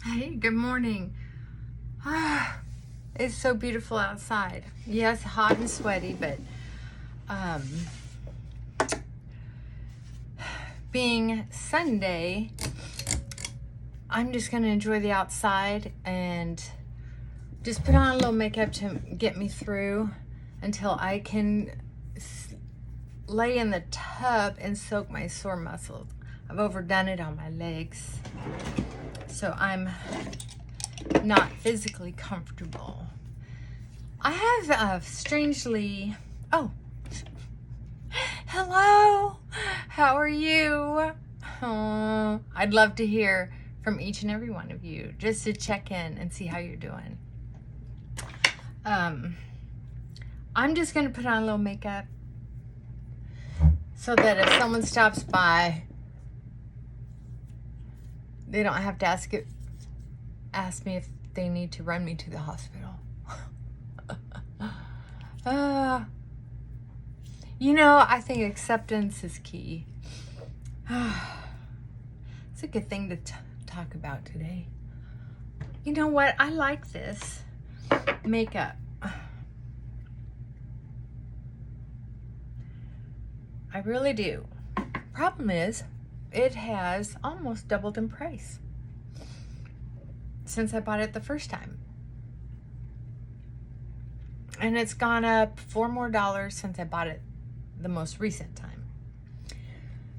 Hey, good morning. It's so beautiful outside. Yes, hot and sweaty, but um, being Sunday, I'm just going to enjoy the outside and just put on a little makeup to get me through until I can lay in the tub and soak my sore muscles. I've overdone it on my legs, so I'm not physically comfortable. I have strangely, hello, how are you? Oh, I'd love to hear from each and every one of you just to check in and see how you're doing. I'm just gonna put on a little makeup so that if someone stops by, they don't have to ask me if they need to run me to the hospital. I think acceptance is key. It's a good thing to talk about today. You know what? I like this makeup. I really do. Problem is, it has almost doubled in price since I bought it the first time. And it's gone up $4 more since I bought it the most recent time.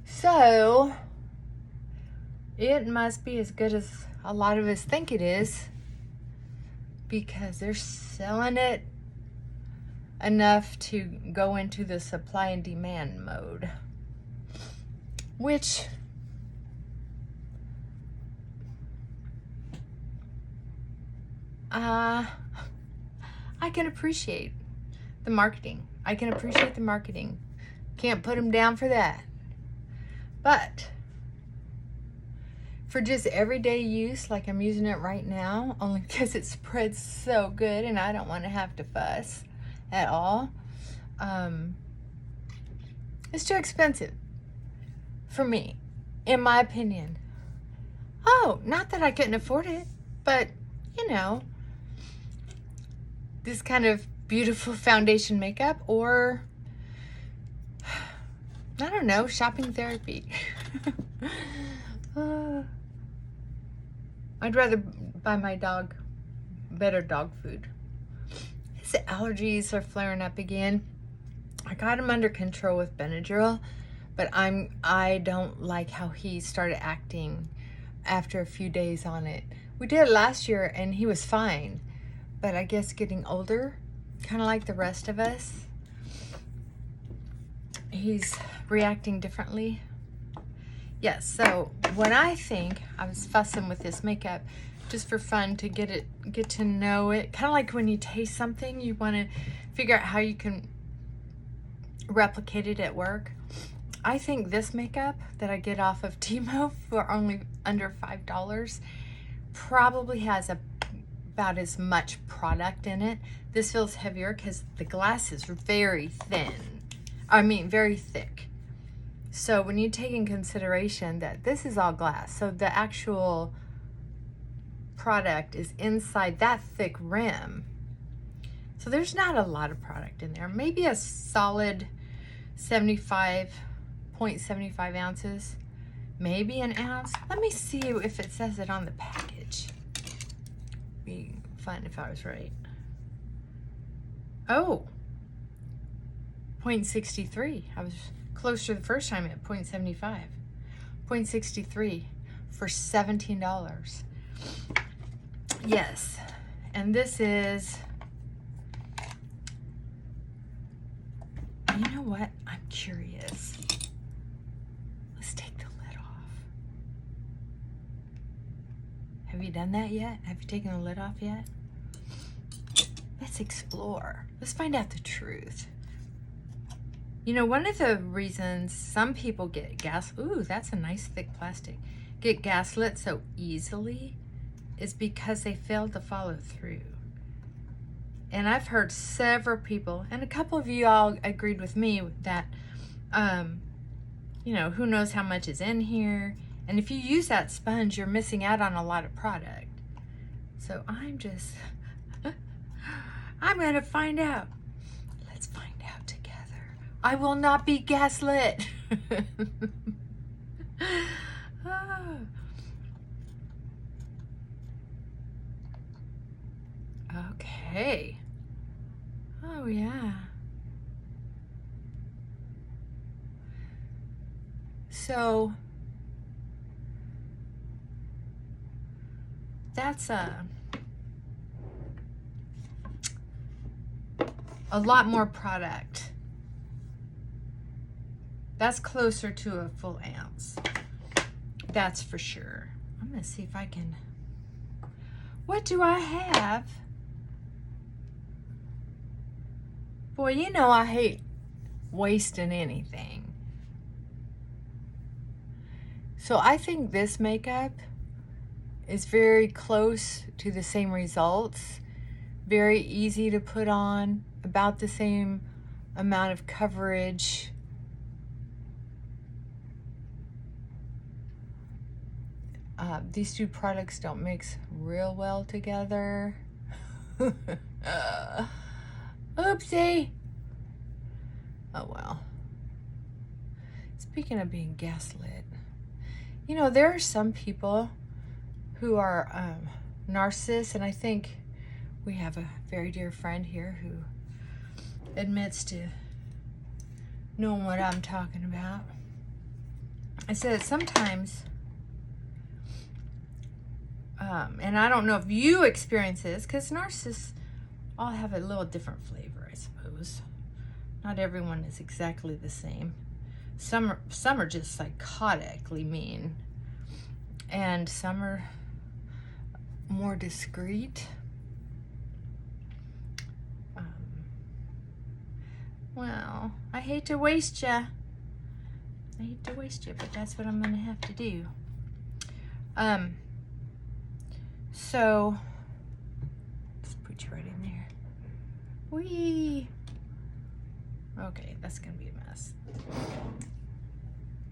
So it must be as good as a lot of us think it is, because they're selling it enough to go into the supply and demand mode, which I can appreciate the marketing. Can't put them down for that. But for just everyday use, like I'm using it right now, only because it spreads so good and I don't want to have to fuss at all, it's too expensive for me, in my opinion. Oh, not that I couldn't afford it, but this kind of beautiful foundation makeup, or I don't know, shopping therapy. I'd rather buy my dog better dog food. His allergies are flaring up again. I got him under control with Benadryl, but I don't like how he started acting after a few days on it. We did it last year and he was fine, but I guess getting older, kind of like the rest of us, he's reacting differently. Yes, so what I think, I was fussing with this makeup just for fun, to get to know it. Kind of like when you taste something, you want to figure out how you can replicate it at work. I think this makeup that I get off of Timo for only under $5 probably has about as much product in it. This feels heavier because the glass is very thin. Very thick. So when you take in consideration that this is all glass, so the actual product is inside that thick rim, so there's not a lot of product in there. Maybe a solid 0.75 ounces, maybe an ounce. Let me see if it says it on the package. Be fun if I was right. Oh, 0.63. I was closer the first time at 0.75. 0.63 for $17. Yes, and this is, you know what? I'm curious. Let's take the lid off. Have you done that yet? Have you taken the lid off yet? Let's explore. Let's find out the truth. One of the reasons some people get that's a nice thick plastic, get gaslit so easily is because they fail to follow through. And I've heard several people, and a couple of you all agreed with me that, who knows how much is in here. And if you use that sponge, you're missing out on a lot of product. So I'm just, I'm going to find out. Let's find out together. I will not be gaslit. Oh. Okay. Oh, yeah. So that's a lot more product. That's closer to a full ounce. That's for sure. I'm gonna see if I can, what do I have? Boy, you know I hate wasting anything. So I think this makeup is very close to the same results. Very easy to put on, about the same amount of coverage. These two products don't mix real well together. Oopsie. Oh well. Speaking of being gaslit, you know, there are some people who are narcissists, and I think we have a very dear friend here who admits to knowing what I'm talking about. I said that sometimes, and I don't know if you experience this, because narcissists all have a little different flavor, I suppose. Not everyone is exactly the same. Some are just psychotically mean, and some are more discreet. Well, I hate to waste ya. I hate to waste you, but that's what I'm gonna have to do. So just put you right in there. Whee! Okay, that's gonna be a mess.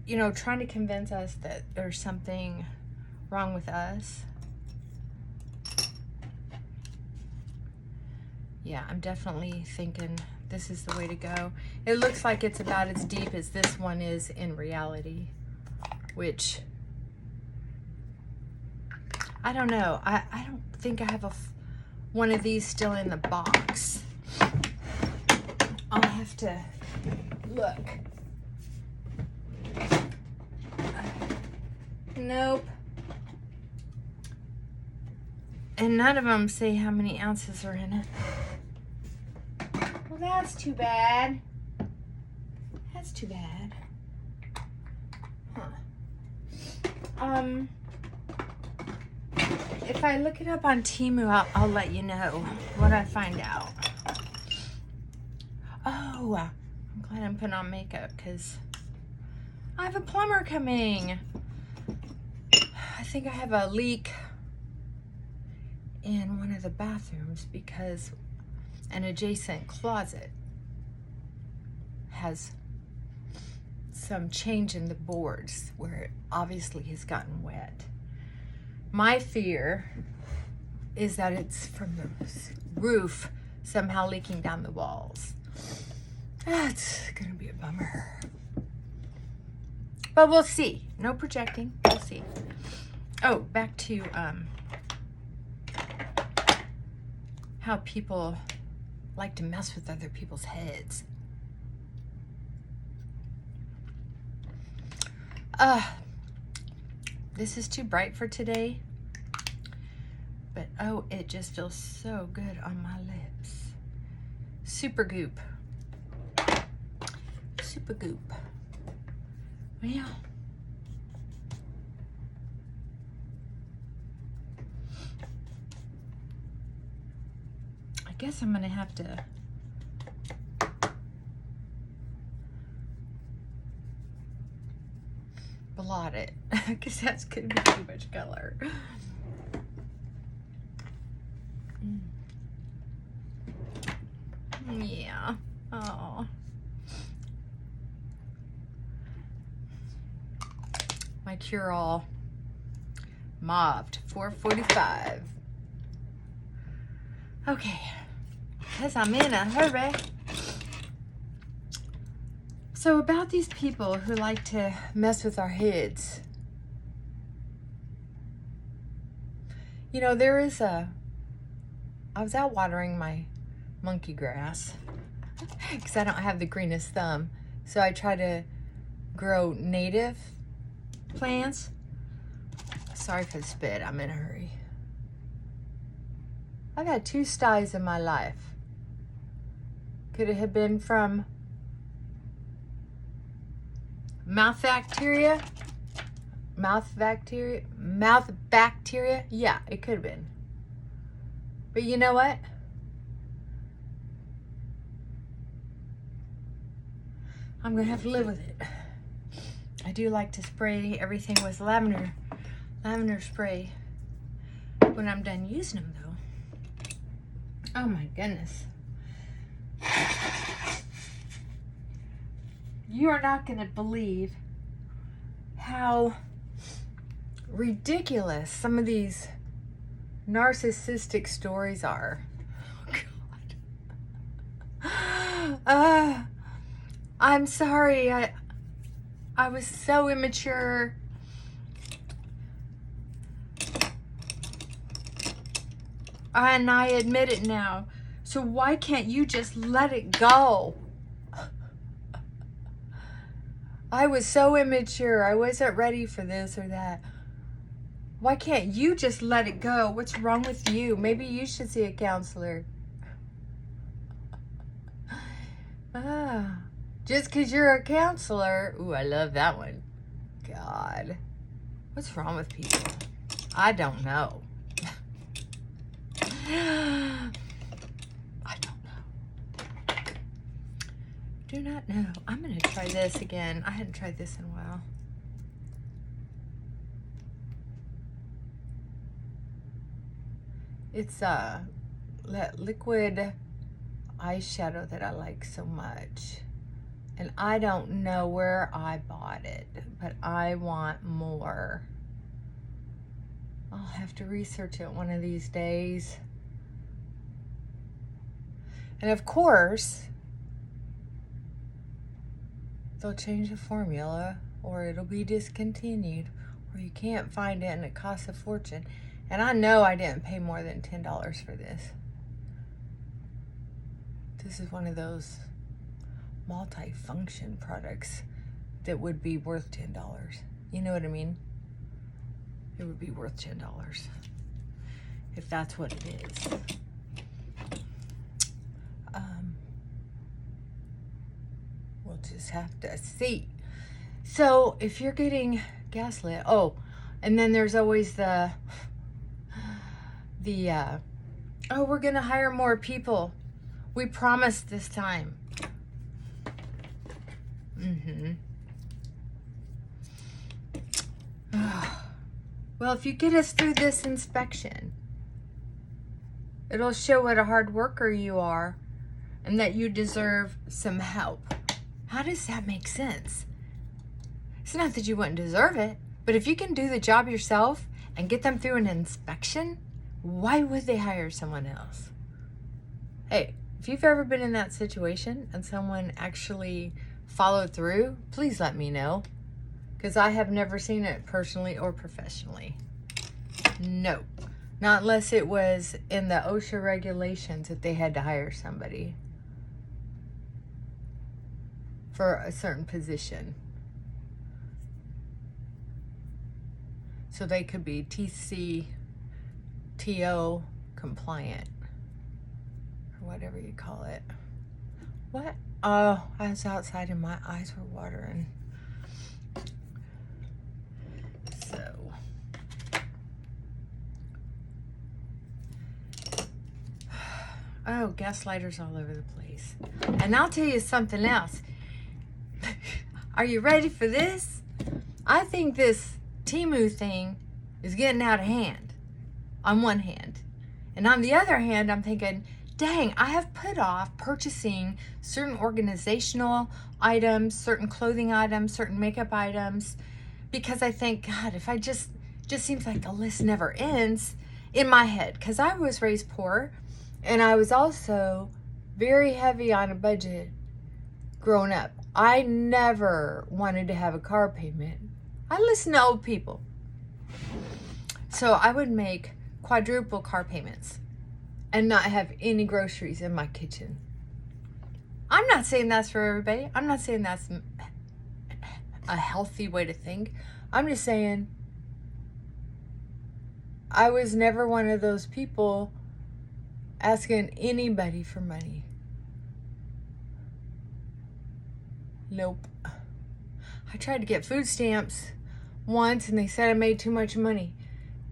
You know, trying to convince us that there's something wrong with us. Yeah, I'm definitely thinking this is the way to go. It looks like it's about as deep as this one is in reality, which I don't know. I don't think I have one of these still in the box. I'll have to look. Nope. And none of them say how many ounces are in it. Well, that's too bad. That's too bad. Huh. If I look it up on Temu, I'll let you know what I find out. Oh, I'm glad I'm putting on makeup because I have a plumber coming. I think I have a leak in one of the bathrooms because an adjacent closet has some change in the boards where it obviously has gotten wet. My fear is that it's from the roof somehow leaking down the walls. That's gonna be a bummer. But we'll see. No projecting. We'll see. Oh, back to how people like to mess with other people's heads. This is too bright for today, but oh, it just feels so good on my lips. Super goop. Super goop. Well, I guess I'm gonna have to blot it because that's gonna be too much color. Yeah. Oh. My cure-all mopped 445. Okay, because I'm in a hurry. So about these people who like to mess with our heads. You know, I was out watering my monkey grass because I don't have the greenest thumb. So I try to grow native plants. Sorry for the spit, I'm in a hurry. I've had 2 styes in my life. Could it have been from mouth bacteria? Mouth bacteria? Yeah, it could have been. But you know what? I'm gonna have to live with it. I do like to spray everything with lavender spray when I'm done using them though. Oh my goodness. You are not gonna believe how ridiculous some of these narcissistic stories are. Oh God. I'm sorry. I was so immature. And I admit it now. So why can't you just let it go? I was so immature. I wasn't ready for this or that. Why can't you just let it go? What's wrong with you? Maybe you should see a counselor. Just because you're a counselor. Ooh, I love that one. God. What's wrong with people? I don't know. I don't know. Do not know. I'm going to try this again. I hadn't tried this in a while. It's that liquid eyeshadow that I like so much. And I don't know where I bought it, but I want more. I'll have to research it one of these days. And of course, they'll change the formula or it'll be discontinued or you can't find it and it costs a fortune. And I know I didn't pay more than $10 for this. This is one of those multi-function products that would be worth $10. You know what I mean? It would be worth $10 if that's what it is. We'll just have to see. So if you're getting gaslit, and then there's always the we're gonna hire more people. We promised this time. Well, if you get us through this inspection, it'll show what a hard worker you are and that you deserve some help. How does that make sense? It's not that you wouldn't deserve it, but if you can do the job yourself and get them through an inspection, why would they hire someone else? Hey, if you've ever been in that situation and someone actually followed through, please let me know. Because I have never seen it personally or professionally. No. Not unless it was in the OSHA regulations that they had to hire somebody for a certain position. So they could be TCTO compliant. Or whatever you call it. What? Oh, I was outside and my eyes were watering. So. Oh, gaslighters all over the place. And I'll tell you something else. Are you ready for this? I think this Temu thing is getting out of hand. On one hand. And on the other hand, I'm thinking, dang, I have put off purchasing certain organizational items, certain clothing items, certain makeup items, because I think, God, if I just seems like the list never ends in my head, because I was raised poor, And I was also very heavy on a budget growing up. I never wanted to have a car payment. I listened to old people. So I would make quadruple car payments and not have any groceries in my kitchen. I'm not saying that's for everybody. I'm not saying that's a healthy way to think. I'm just saying I was never one of those people asking anybody for money. Nope. I tried to get food stamps once and they said I made too much money.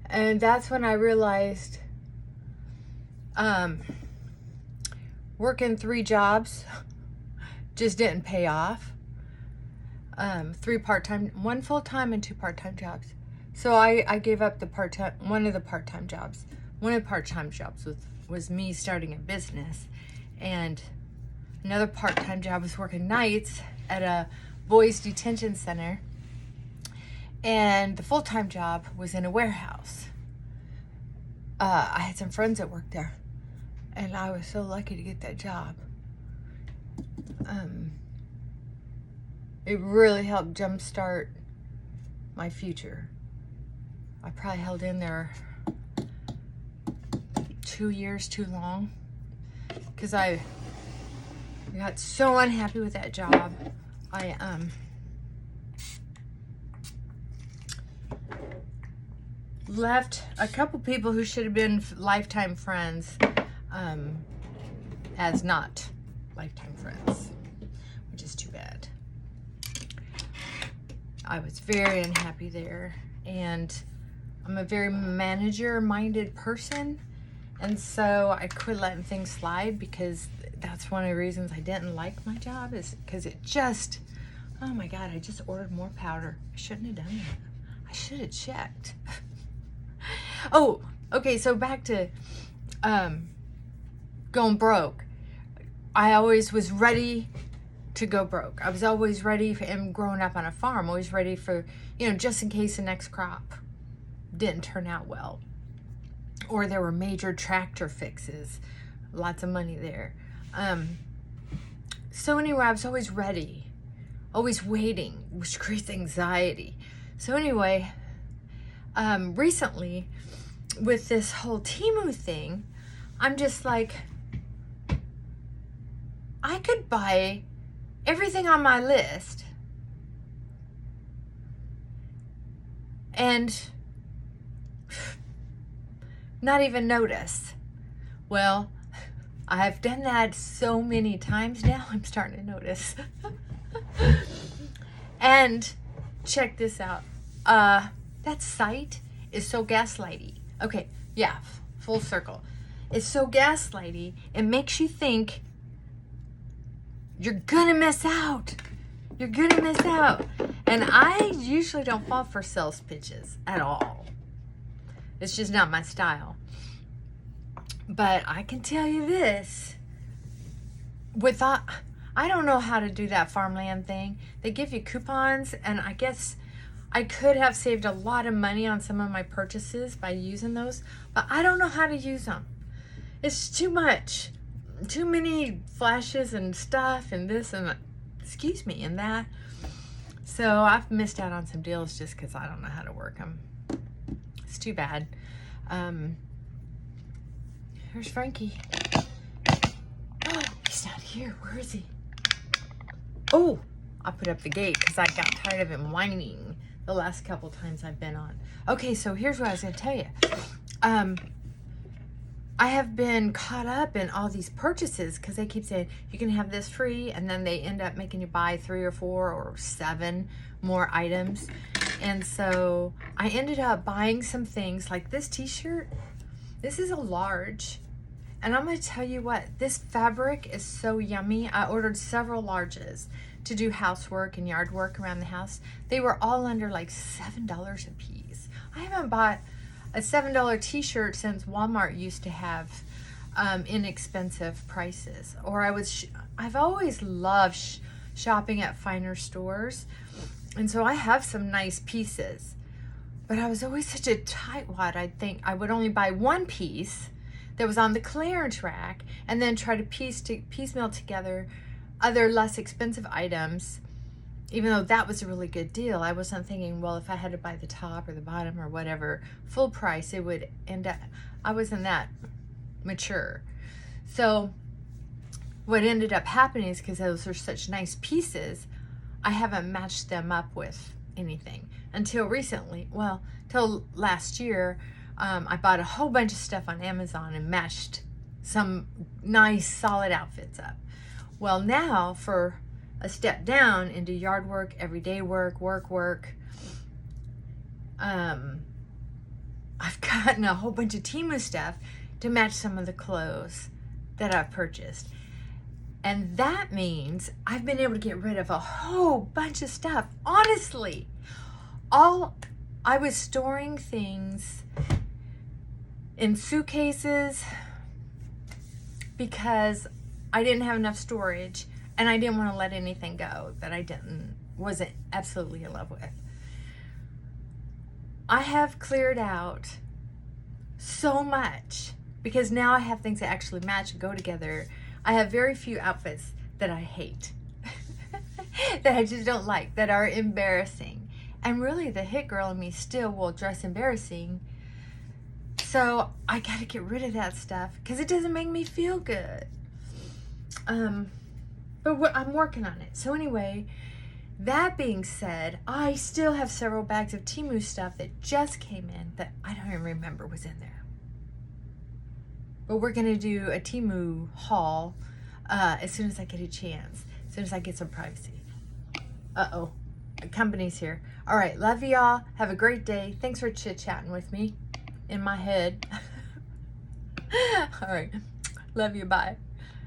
And that's when I realized working 3 jobs just didn't pay off. 3 part-time, 1 full-time and 2 part-time jobs. So I gave up the part-time, one of the part-time jobs. One of the part-time jobs was me starting a business. And another part-time job was working nights at a boys detention center. And the full-time job was in a warehouse. I had some friends that worked there. And I was so lucky to get that job. It really helped jumpstart my future. I probably held in there 2 years too long because I got so unhappy with that job. I left a couple people who should have been lifetime friends as not lifetime friends, which is too bad. I was very unhappy there, and I'm a very manager-minded person, and so I quit letting things slide because that's one of the reasons I didn't like my job, is because it just, oh my God, I just ordered more powder. I shouldn't have done that. I should have checked. Oh, okay, so back to going broke. I always was ready to go broke. I was always ready for, and growing up on a farm, always ready for, just in case the next crop didn't turn out well. Or there were major tractor fixes. Lots of money there. So anyway, I was always ready. Always waiting, which creates anxiety. So anyway, recently, with this whole Temu thing, I'm just like, I could buy everything on my list and not even notice. Well, I've done that so many times now, I'm starting to notice. And check this out. That site is so gaslighty. Okay, yeah, full circle. It's so gaslighty, it makes you think you're gonna miss out. You're gonna miss out. And I usually don't fall for sales pitches at all. It's just not my style. But I can tell you this. I don't know how to do that farmland thing. They give you coupons, and I guess I could have saved a lot of money on some of my purchases by using those, but I don't know how to use them. It's too much. Too many flashes and stuff and this and and that. So I've missed out on some deals just because I don't know how to work them. It's too bad. Here's Frankie. Oh, he's not here. Where is he? Oh, I put up the gate because I got tired of him whining the last couple times I've been on. Okay, so here's what I was going to tell you. I have been caught up in all these purchases because they keep saying you can have this free, and then they end up making you buy 3 or 4 or 7 more items. And so I ended up buying some things like this t-shirt. This is a large, and I'm going to tell you what, this fabric is so yummy. I ordered several larges to do housework and yard work around the house. They were all under like $7 a piece. I haven't bought a $7 t-shirt since Walmart used to have inexpensive prices. Or I've always loved shopping at finer stores, and so I have some nice pieces. But I was always such a tightwad. I'd think I would only buy one piece that was on the clearance rack, and then try to piecemeal together other less expensive items, even though that was a really good deal. I wasn't thinking, well, if I had to buy the top or the bottom or whatever full price, it would end up, I wasn't that mature. So what ended up happening is, because those are such nice pieces, I haven't matched them up with anything until recently. Well, till last year, I bought a whole bunch of stuff on Amazon and matched some nice solid outfits up. Well, now for a step down into yard work, everyday work, I've gotten a whole bunch of Temu stuff to match some of the clothes that I've purchased. And that means I've been able to get rid of a whole bunch of stuff. Honestly, I was storing things in suitcases because I didn't have enough storage, and I didn't want to let anything go that I wasn't absolutely in love with. I have cleared out so much because now I have things that actually match and go together. I have very few outfits that I hate, that I just don't like, that are embarrassing. And really, the hit girl in me still will dress embarrassing. So I got to get rid of that stuff because it doesn't make me feel good. But I'm working on it. So anyway, that being said, I still have several bags of Temu stuff that just came in that I don't even remember was in there. But we're going to do a Temu haul as soon as I get a chance, as soon as I get some privacy. Uh-oh, the company's here. All right, love y'all. Have a great day. Thanks for chit-chatting with me in my head. All right, love you. Bye.